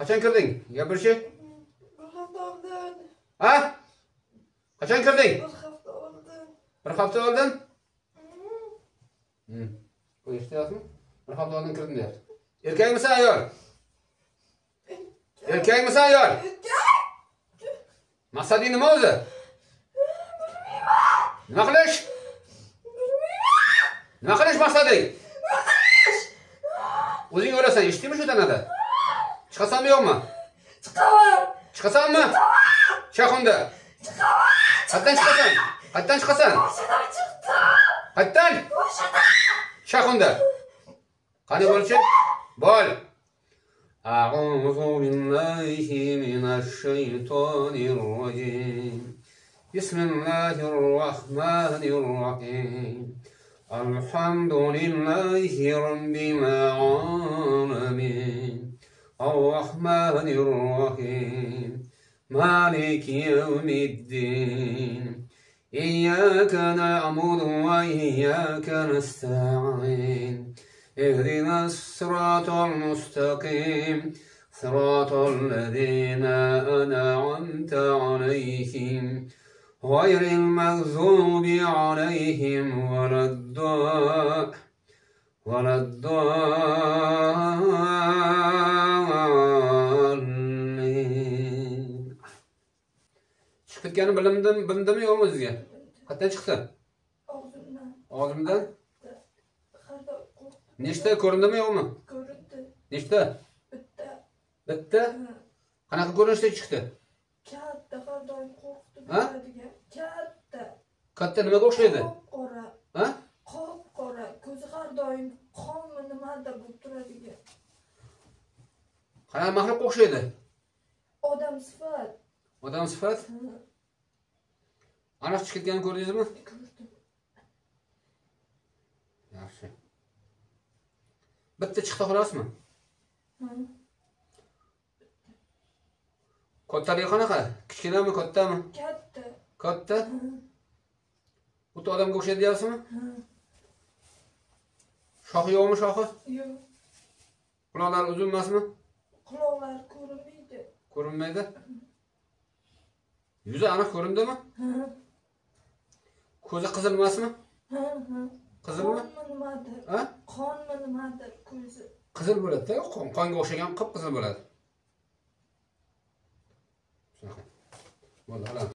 Qachon kirding? Gapirchi. Bir hafta oldin. Ha? Qachon kirding? Bir hafta oldin. Bir hafta oldin? Bu eshityapsizmi? Bir hafta oldin kirdim deyapti. Erkakmisan ayol? Erkakmisan ayol? Maqsading nima o'zi? Nima qilish? Nima qilish maqsading? O'zing o'rasan, eshitdingmi shu tanada? Chiqasanmi yo'qmi? Chiqaman. Chiqasanmi? Shahunda. Chiqaman. Qayerdan chiqasan? Qayerdan chiqasan? O'shadan chiqdim. Qayerdan? O'shadan. Shahunda. Qani bo'lchi? Bol. أعوذ بالله من الشيطان الرجيم بسم الله الرحمن الرحيم الحمد لله رب العالمين الرحمن الرحيم مالك يوم الدين إياك نعبد وإياك نستعين اهدنا الصراط المستقيم صراط الذين أنعمت عليهم غير المغضوب عليهم ولا الضالين. Chiqib ketgani bildimmi yo'qmi o'zingga? Qayerdan chiqdi? Og'zimdan. Nechta ko'rindimi yo'qmi? Ko'rindi. Nechta? Bitta. Bitta? Qanaqa ko'rinishda chiqdi? Katta, har doim qo'rqitib Ha? turadigan. Katta. Katta nimaga o'xshaydi? Qora. Ha? Qop-qora, ko'zi har doim qonmi nimadir bo'lib turadigan. Qanaqa maxluqqa o'xshaydi? Odam sifat. Odam sifat? Aniq chiqib ketganini ko'rdingizmi? Ko'rdim. Yaxshi. Bitta chiqdi xolosmi? Kattaligi qanaqa? Kichkinami, kattami? Katta. Katta? Bu odamga o'xshaydi deyapsizmi? Shoxi yo'qmi, shoxi? Yo'q. Quloqlari uzun emasmi? Quloqlar ko'rinmaydi. Ko'rinmaydi. Yuzi aniq ko'rindimi? Ko'zi qizil emasmi? Qizilmi? Qonmi nimadir? Ha? Qonmi nimadir ko'zi. Qizil bo'ladi-da, qonga o'xshagan qip-qizil bo'ladi. Shunaqa. Bo'ldi,